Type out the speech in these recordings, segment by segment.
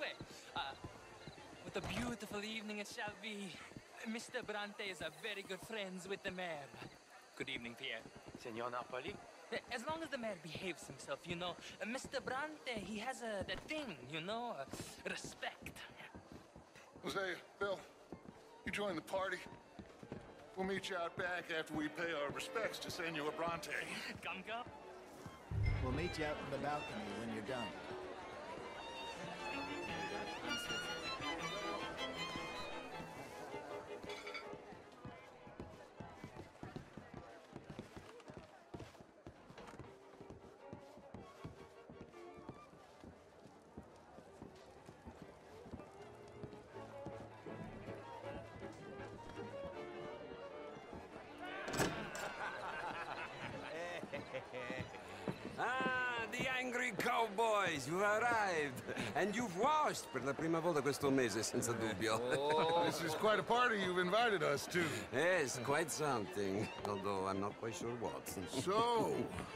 Signore! What a beautiful evening it shall be. Mr. Bronte is a very good friends with the mayor. Good evening, Pierre. Signor Napoli? As long as the mayor behaves himself, you know. Mr. Bronte, he has that thing, you know, respect. Jose, Bill, you join the party. We'll meet you out back after we pay our respects to Senor Bronte. Come. We'll meet you out in the balcony when you're done. The angry cowboys, you arrived. And you've washed per la prima volta questo mese, senza dubbio. This is quite a party you've invited us to. Yes, quite something. Although I'm not quite sure what. So,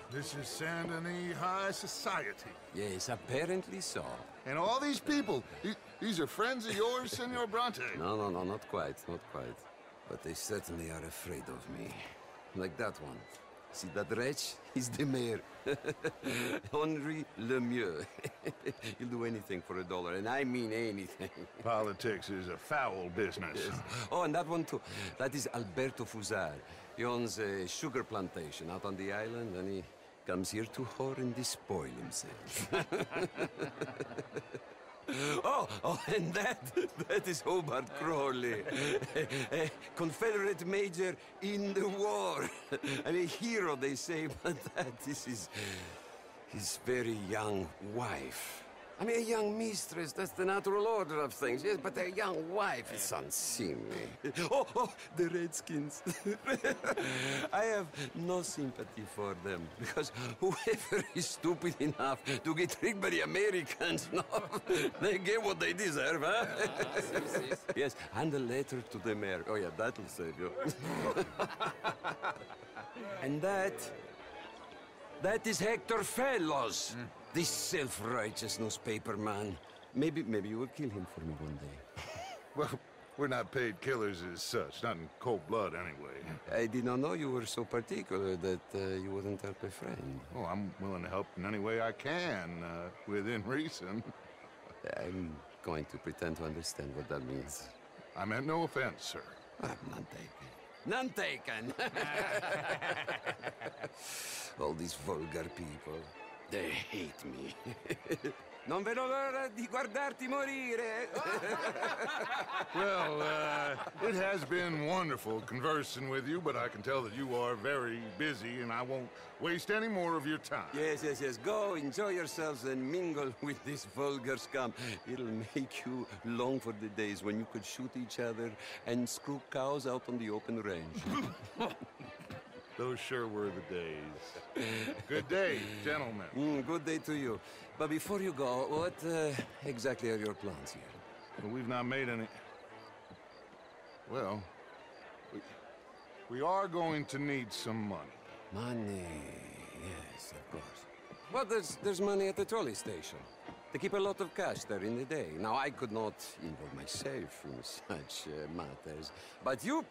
this is Saint Denis High Society. Yes, apparently so. And all these people, these are friends of yours, Senor Bronte? No, not quite, not quite. But they certainly are afraid of me. Like that one. See that wretch? He's the mayor. Henri Lemieux. He'll do anything for $1, and I mean anything. Politics is a foul business. Yes. Oh, and that one too. That is Alberto Fusar. He owns a sugar plantation out on the island, and he comes here to whore and despoil himself. Oh, and that is Hobart Crawley, a Confederate major in the war, and a hero, they say, but that is his very young wife. I mean, a young mistress, that's the natural order of things, yes, but a young wife is unseemly. Oh, the Redskins. I have no sympathy for them, because whoever is stupid enough to get tricked by the Americans, no, they get what they deserve, huh? Yes, and a letter to the mayor. Oh, yeah, that'll save you. And that is Hector Fellows. This self-righteous newspaper man. Maybe you will kill him for me one day. Well, we're not paid killers as such, not in cold blood anyway. I did not know you were so particular that you wouldn't help a friend. Oh, I'm willing to help in any way I can, within reason. I'm going to pretend to understand what that means. I meant no offense, sir. None taken. None taken! All these vulgar people. They hate me. Non vedo l'ora di guardarti morire. Well, it has been wonderful conversing with you, but I can tell that you are very busy, and I won't waste any more of your time. Yes. Go, enjoy yourselves, and mingle with this vulgar scum. It'll make you long for the days when you could shoot each other and screw cows out on the open range. Those sure were the days. Good day, gentlemen. Good day to you. But before you go, what exactly are your plans here? Well, we've not made any... Well, we are going to need some money. Money, yes, of course. Well, there's money at the trolley station. They keep a lot of cash there in the day. Now, I could not involve myself in such matters. But you...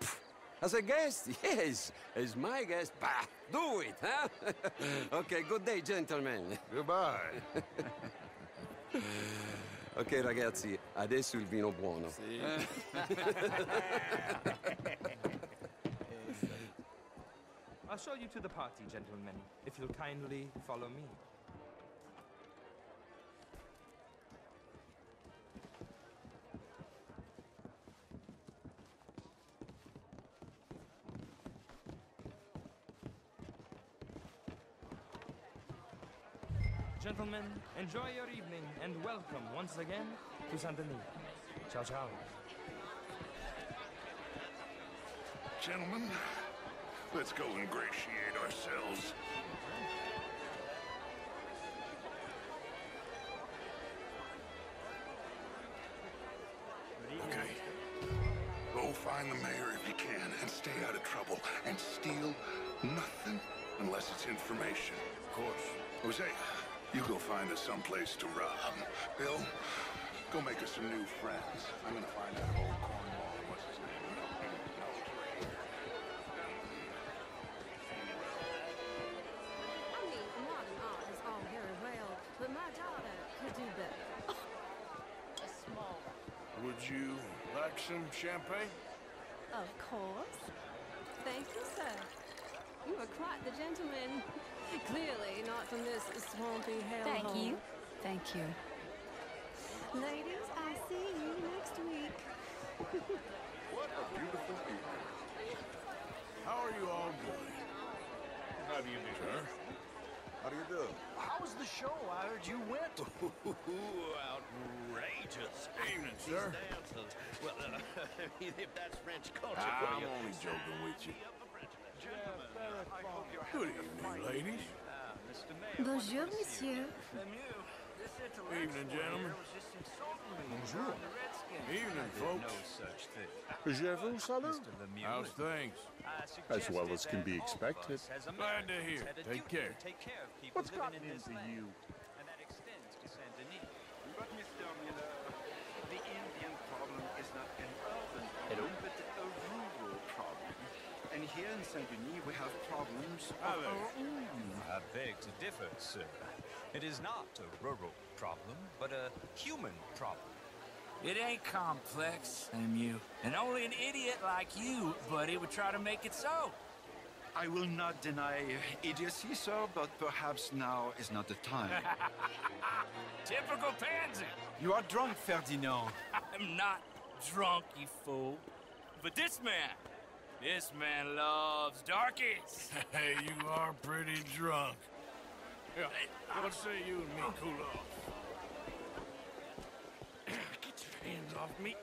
As a guest? Yes. As my guest? Bah, do it, huh? Okay, good day, gentlemen. Goodbye. Ok, ragazzi, adesso il vino buono. Sì. I'll show you to the party, gentlemen, if you'll kindly follow me. Gentlemen, enjoy your evening, and welcome once again to Saint Denis. Ciao, ciao. Gentlemen, let's go ingratiate ourselves. Okay. Go find the mayor if you can, and stay out of trouble, and steal nothing unless it's information. Of course. Jose, you go find us someplace to rob. Bill, go make some new friends. I'm gonna find out if old Cornwall, what's his name, knows we're here. I mean, modern art is all very well, but my daughter could do better. A small one. Would you like some champagne? Of course. Thank you, sir. You are quite the gentleman. Clearly not from this swampy hellhole. Thank you. Thank you. Ladies, I'll see you next week. What a beautiful evening. How are you all doing? How do you do, sir? How do you do? How was the show? I heard you went. Outrageous. Evening, sir. Dances. Well, I mean, if that's French culture I'm for you. only joking with you. Good evening, ladies. Bonjour, monsieur. Evening, gentlemen. Bonjour. Evening, folks. Je vous salue. How's things? As well as can be expected. Glad to hear. Take care. What's gotten into you? And that extends to Saint Denis. But Mr. Miller, the Indian problem is not an urban problem, but a rural problem. And here in Saint Denis, we have problems of our own. I beg to differ, sir. It is not a rural problem, but a human problem. It ain't complex, MU. And only an idiot like you, buddy, would try to make it so. I will not deny idiocy, sir, but perhaps now is not the time. Typical pansy. You are drunk, Ferdinand. I'm not drunk, you fool. But this man loves darkies. Hey, you are pretty drunk. Yeah, what say you and me cool off? Get your hands off me.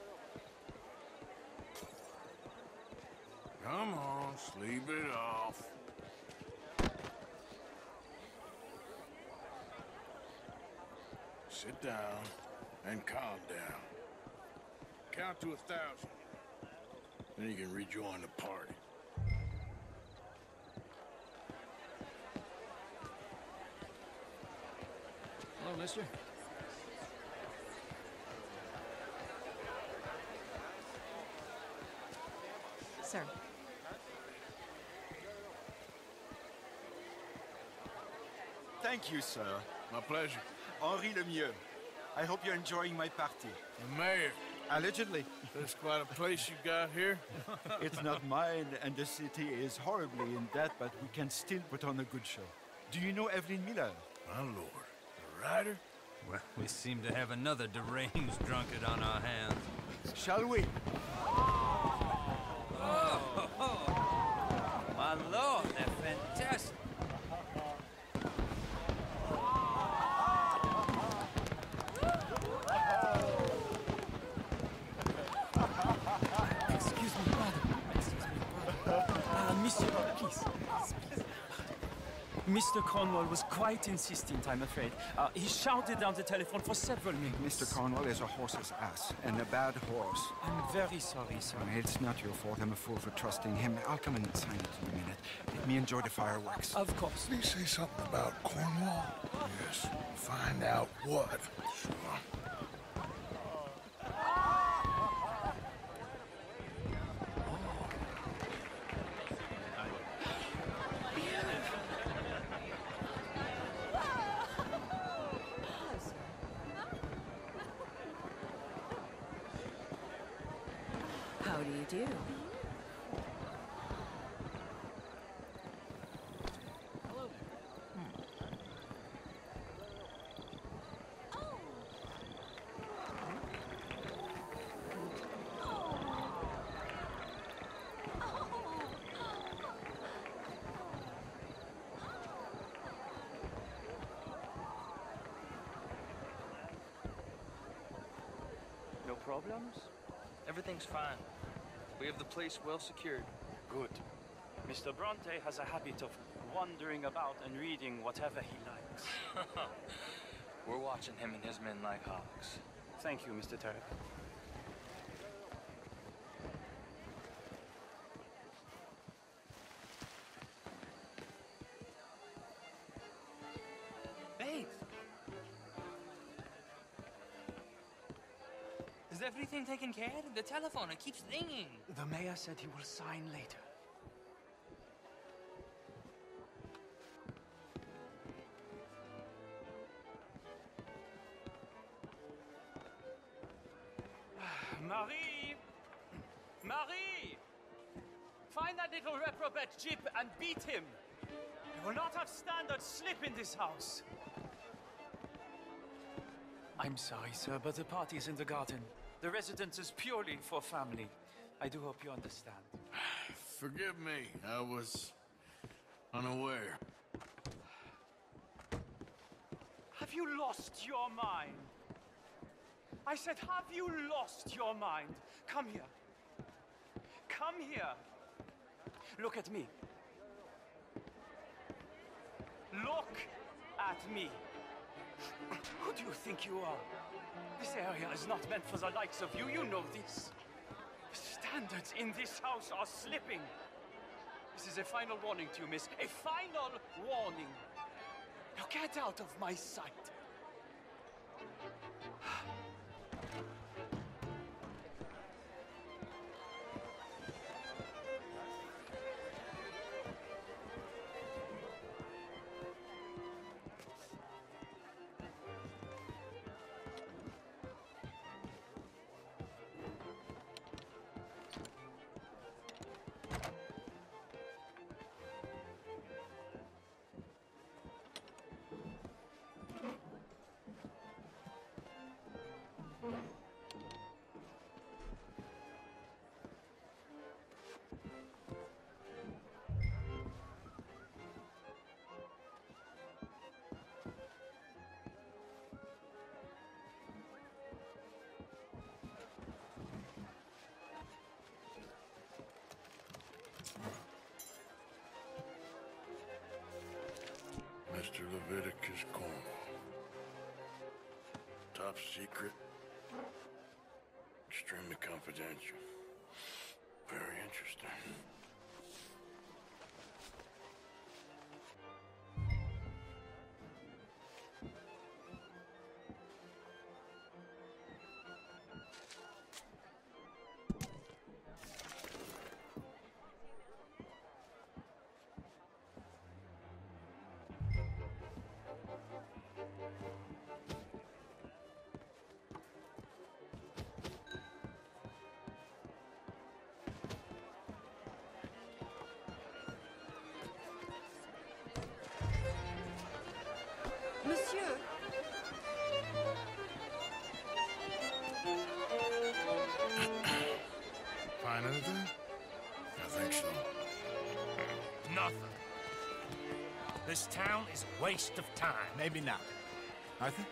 Come on, sleep it off. Sit down and calm down. Count to 1,000. Then you can rejoin the party. Hello, mister. Sir. Thank you, sir. My pleasure. Henri Lemieux. I hope you're enjoying my party. The mayor. Allegedly. That's quite a place you got here. It's not mine, and the city is horribly in debt, but we can still put on a good show. Do you know Evelyn Miller? My lord. The writer? Well, we seem to have another deranged drunkard on our hands. Shall we? My lord, they're fantastic. Excuse me, brother. Excuse me, brother. Monsieur, please. Mr. Cornwall was quite insistent, I'm afraid. He shouted down the telephone for several minutes. Mr. Cornwall is a horse's ass, and a bad horse. I'm very sorry, sir. It's not your fault. I'm a fool for trusting him. I'll come and sign it in a minute. Let me enjoy the fireworks. Of course. Did he say something about Cornwall? Yes. Find out what. Sure. How do you do? No problems? Everything's fine. We have the place well secured. Good. Mr. Bronte has a habit of wandering about and reading whatever he likes. We're watching him and his men like hawks. Thank you, Mr. Turek. Hey! Is everything taken care of? The telephone, it keeps ringing. The mayor said he will sign later. Marie! Marie! Find that little reprobate Jip and beat him. We will not have standard slip in this house. I'm sorry, sir, but the party's in the garden. The residence is purely for family. I do hope you understand. Forgive me, I was unaware. Have you lost your mind? I said, have you lost your mind? Come here. Come here. Look at me. Look at me. Who do you think you are? This area is not meant for the likes of you. You know this. The standards in this house are slipping. This is a final warning to you, miss. A final warning. Now get out of my sight. Mr. Leviticus Cornwall. Top secret. Extremely confidential. Very interesting. Monsieur, Find anything? I think so. Nothing. This town is a waste of time. Maybe not. Arthur?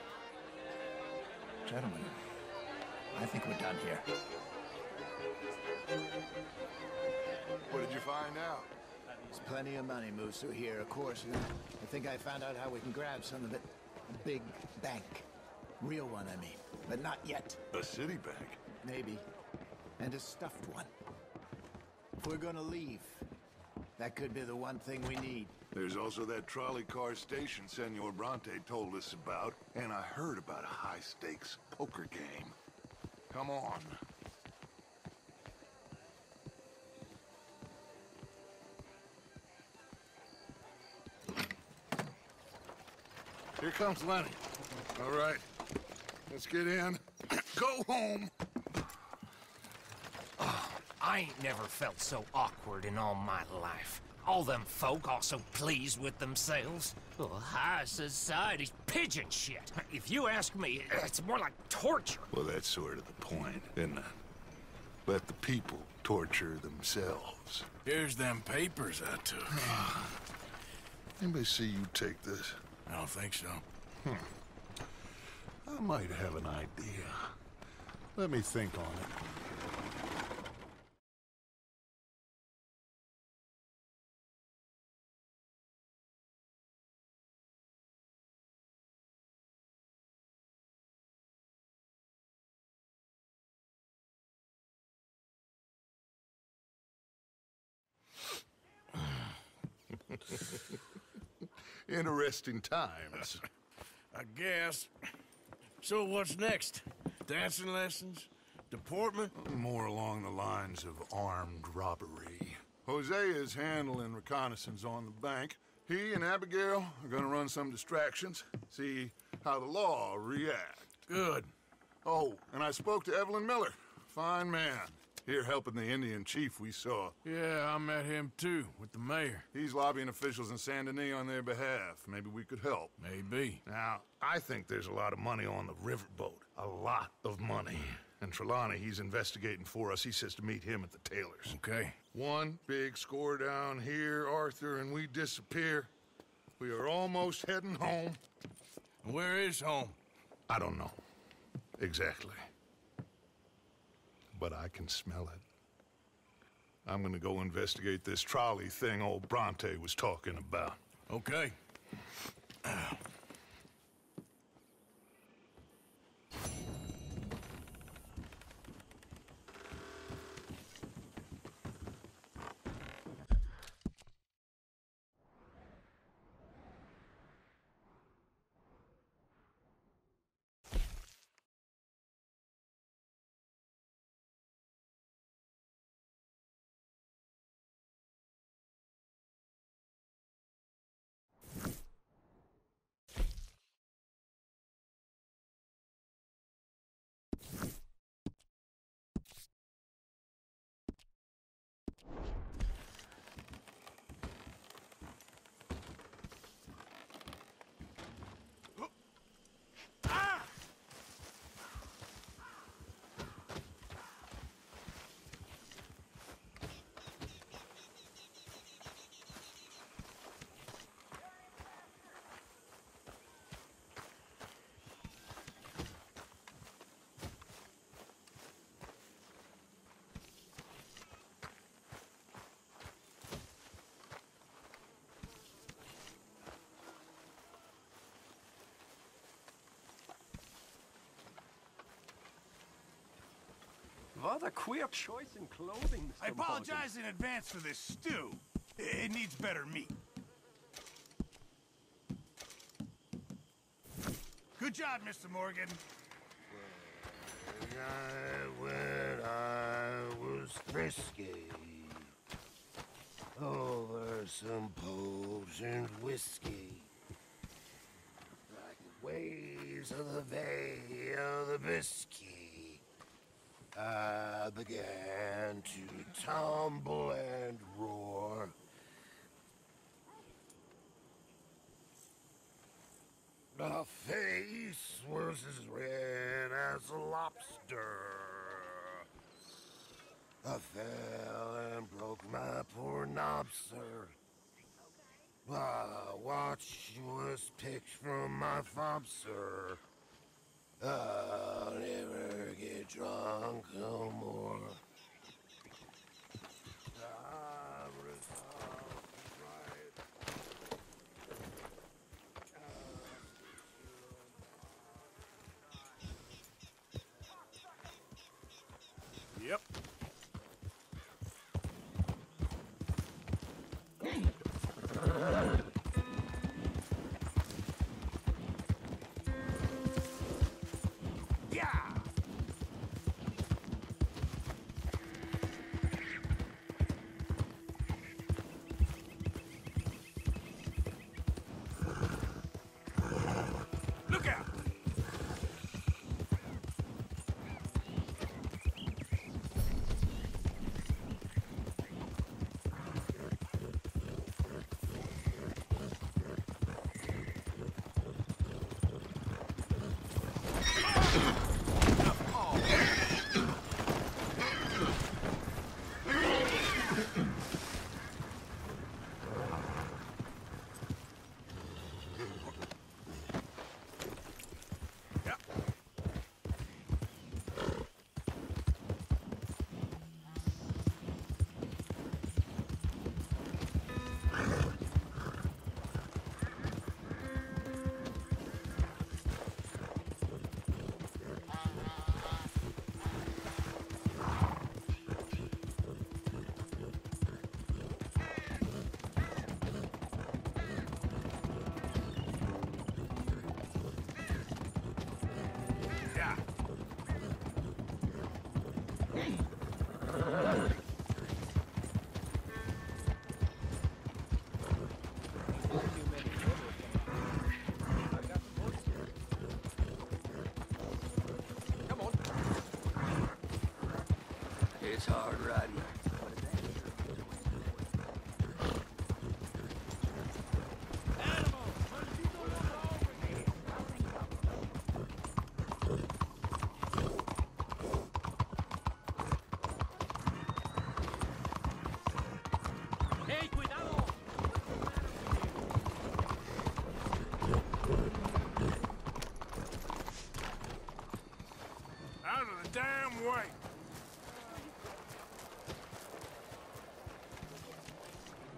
Gentlemen, I think we're done here. What did you find out? There's plenty of money moves through here, of course. And I think I found out how we can grab some of it. A big bank. Real one, I mean. But not yet. A city bank? Maybe. And a stuffed one. If we're gonna leave, that could be the one thing we need. There's also that trolley car station Senor Bronte told us about, and I heard about a high-stakes poker game. Come on. Here comes Lenny. All right, let's get in. Go home. I ain't never felt so awkward in all my life. All them folk are so pleased with themselves. Oh, high society's pigeon shit. If you ask me, it's more like torture. Well, that's sort of the point, isn't it? Let the people torture themselves. Here's them papers I took. Anybody see you take this? I don't think so. I might have an idea. Let me think on it. Interesting times. I guess. So what's next? Dancing lessons? Deportment? More along the lines of armed robbery. Hosea is handling reconnaissance on the bank. He and Abigail are gonna run some distractions, see how the law react. Good. Oh, and I spoke to Evelyn Miller. Fine man. Here helping the Indian chief we saw. Yeah, I met him too, with the mayor. He's lobbying officials in Saint Denis on their behalf. Maybe we could help. Maybe. Now, I think there's a lot of money on the riverboat. A lot of money. And Trelawney, he's investigating for us. He says to meet him at the Taylors. Okay. One big score down here, Arthur, and we disappear. We are almost heading home. Where is home? I don't know. Exactly. But I can smell it. I'm gonna go investigate this trolley thing old Bronte was talking about. Okay. What a queer choice in clothing, Mr. I apologize Morgan. in advance for this stew. It needs better meat. Good job, Mr. Morgan. When I was frisky, over some potent whiskey, like the waves of the Bay of the Biscay, I began to tumble and roar. My face was as red as a lobster. I fell and broke my poor knob, sir. My watch was picked from my fob, sir. I'll never get drunk no more. I'm resolved to try it. Yep. Look out! It's hard riding. ¡Hey, cuidado! Out of the damn way!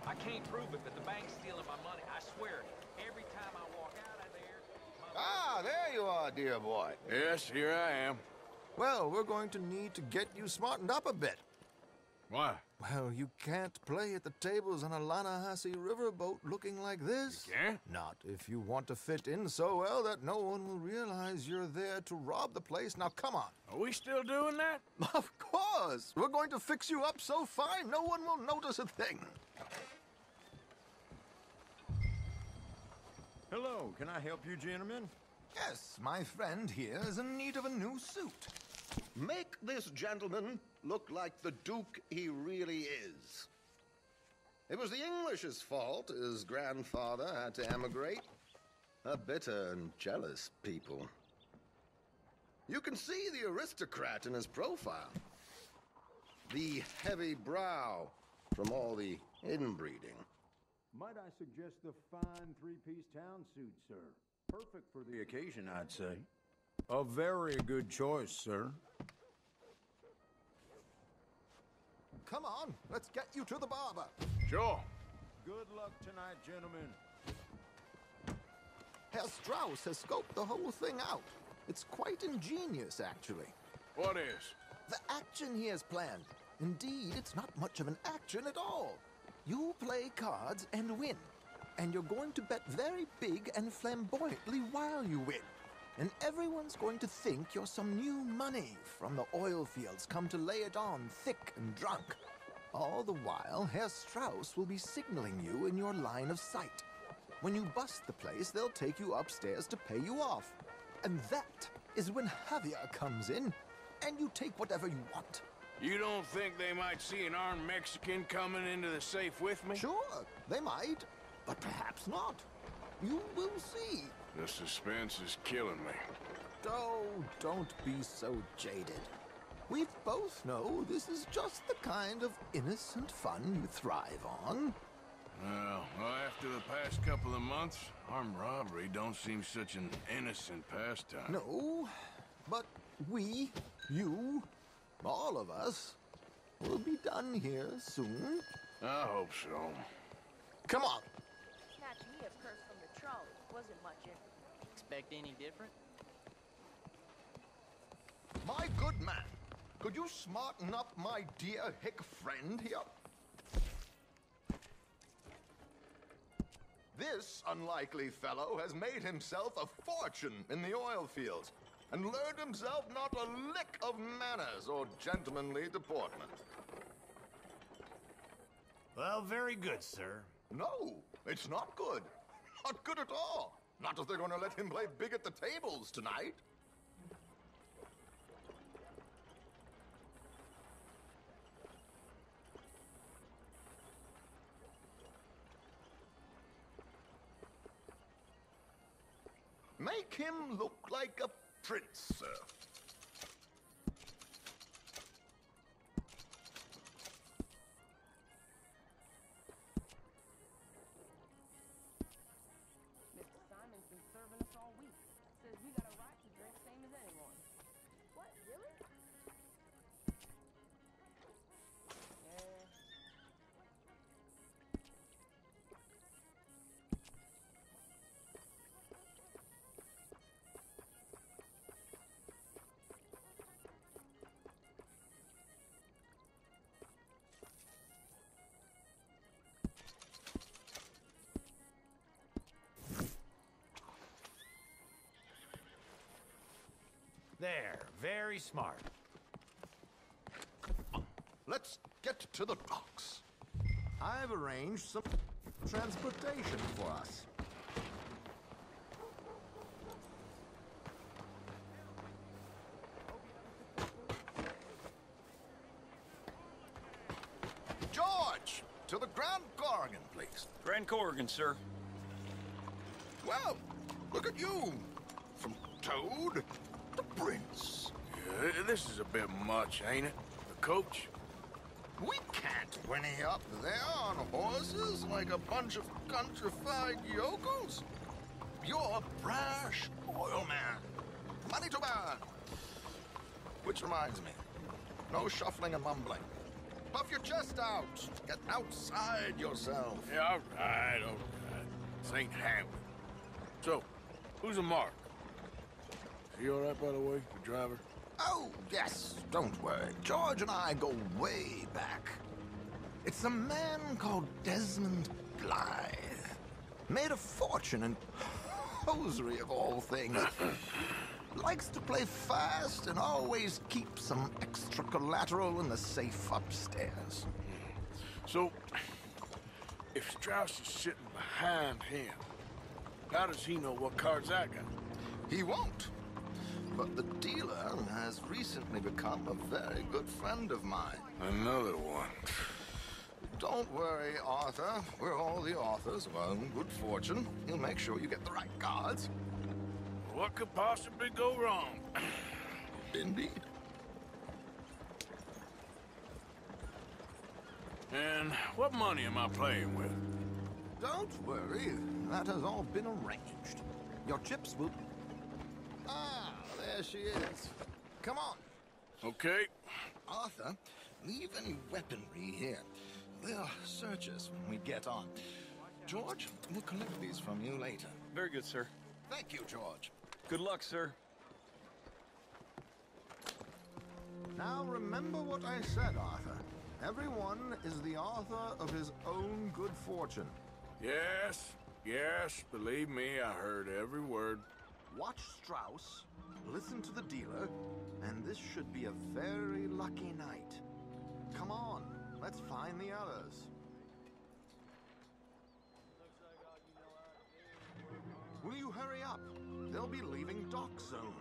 I can't prove it, but the bank's stealing my money. I swear it. Every time I walk out of there... Ah, there you are, dear boy. Yes, here I am. Well, we're going to need to get you smartened up a bit. Why? Well, you can't play at the tables on a Lannahechee riverboat looking like this. You can't? Not if you want to fit in so well that no one will realize you're there to rob the place. Now, come on. Are we still doing that? Of course. We're going to fix you up so fine no one will notice a thing. Hello, can I help you, gentlemen? Yes, my friend here is in need of a new suit. Make this gentleman look like the Duke he really is. It was the English's fault his grandfather had to emigrate. A bitter and jealous people. You can see the aristocrat in his profile. The heavy brow from all the inbreeding. Might I suggest the fine three-piece town suit, sir? Perfect for the occasion, I'd say. A very good choice, sir. Come on, let's get you to the barber. Sure. Good luck tonight, gentlemen. Herr Strauss has scoped the whole thing out. It's quite ingenious, actually. What is? The action he has planned. Indeed, it's not much of an action at all. You play cards and win. And you're going to bet very big and flamboyantly while you win. And everyone's going to think you're some new money from the oil fields come to lay it on thick and drunk. All the while, Herr Strauss will be signaling you in your line of sight. When you bust the place, they'll take you upstairs to pay you off. And that is when Javier comes in, and you take whatever you want. You don't think they might see an armed Mexican coming into the safe with me? Sure, they might, but perhaps not. You will see. The suspense is killing me. Oh, don't be so jaded. We both know this is just the kind of innocent fun you thrive on. Well, after the past couple of months, armed robbery don't seem such an innocent pastime. No, but we, you, all of us, will be done here soon. I hope so. Come on. Catching me a curse from the trolley wasn't much effort. Expect any different? My good man, could you smarten up my dear hick friend here? This unlikely fellow has made himself a fortune in the oil fields and learned himself not a lick of manners or gentlemanly deportment. Well, very good, sir. No, it's not good. Not good at all. Not if they're going to let him play big at the tables tonight. Make him look like a prince, sir. Mr. Simon's been serving us all week. Says we got a right to drink same as anyone. What, really? Yeah. There, very smart. let's get to the docks. I've arranged some transportation for us. George, to the Grand Corrigan, please. Grand Corrigan, sir. Well, look at you. From Toad to Prince. Yeah, this is a bit much, ain't it? The coach? We can't whinny up there on horses like a bunch of countrified yokels. You're a brash oil man. Money to burn. Which reminds me, no shuffling and mumbling. Puff your chest out. Get outside yourself. Yeah, all right. This ain't Hamlet. So, who's a Mark? Is he all right, by the way, the driver? Oh, yes, don't worry. George and I go way back. It's a man called Desmond Blythe. Made a fortune in hosiery of all things. Likes to play fast and always keeps some extra collateral in the safe upstairs. So, if Strauss is sitting behind him, how does he know what cards I got? He won't. But the dealer has recently become a very good friend of mine. Another one. Don't worry, Arthur. We're all the authors of our own good fortune. He'll make sure you get the right cards. What could possibly go wrong? Indeed. And what money am I playing with? Don't worry. That has all been arranged. Your chips will... Ah, there she is. Come on. Okay. Arthur, leave any weaponry here. They'll search us when we get on. George, we'll collect these from you later. Very good, sir. Thank you, George. Good luck, sir. Now remember what I said, Arthur. Everyone is the author of his own good fortune. Yes, believe me, I heard every word. Watch Strauss, listen to the dealer, and this should be a very lucky night. Come on, let's find the others. Will you hurry up? They'll be leaving dock soon.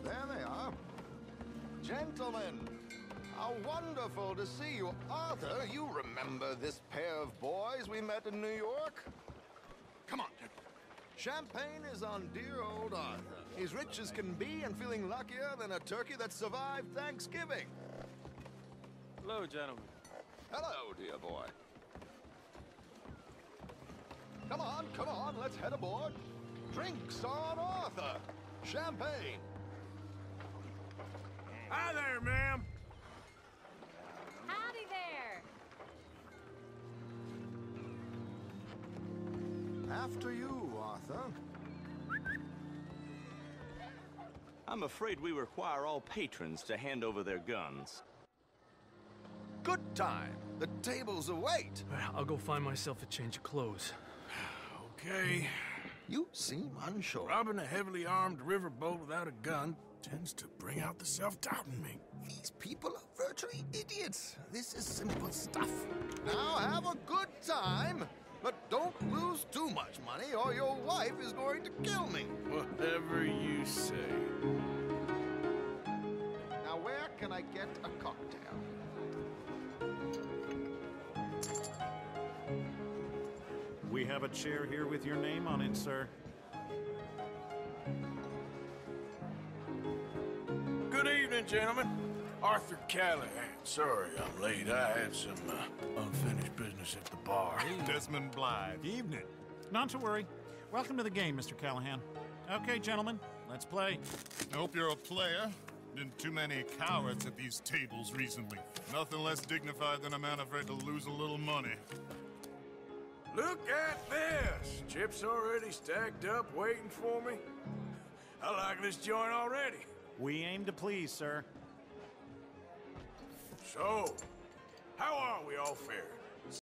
There they are. Gentlemen, how wonderful to see you. Arthur, you remember this pair of boys we met in New York? Come on, gentlemen. Champagne is on dear old Arthur. He's rich as can be and feeling luckier than a turkey that survived Thanksgiving. Hello, gentlemen. Hello, dear boy. Come on, let's head aboard. Drinks on Arthur. Champagne. Hi there, ma'am. Howdy there. After you, Arthur. I'm afraid we require all patrons to hand over their guns. Good time. The tables await. I'll go find myself a change of clothes. Okay. You seem unsure. Robbing a heavily armed riverboat without a gun tends to bring out the self-doubt in me. These people are virtually idiots. This is simple stuff. Now have a good time, but don't lose too much money or your wife is going to kill me. Whatever you say. Now where can I get a cocktail? We have a chair here with your name on it, sir. Good evening, gentlemen. Arthur Callahan. Sorry I'm late. I had some unfinished business at the bar. Desmond Blythe. Evening. Not to worry. Welcome to the game, Mr. Callahan. Okay, gentlemen, let's play. I hope you're a player. Been too many cowards at these tables recently. Nothing less dignified than a man afraid to lose a little money. Look at this! Chips already stacked up, waiting for me. I like this joint already. We aim to please, sir. So, how are we all faring?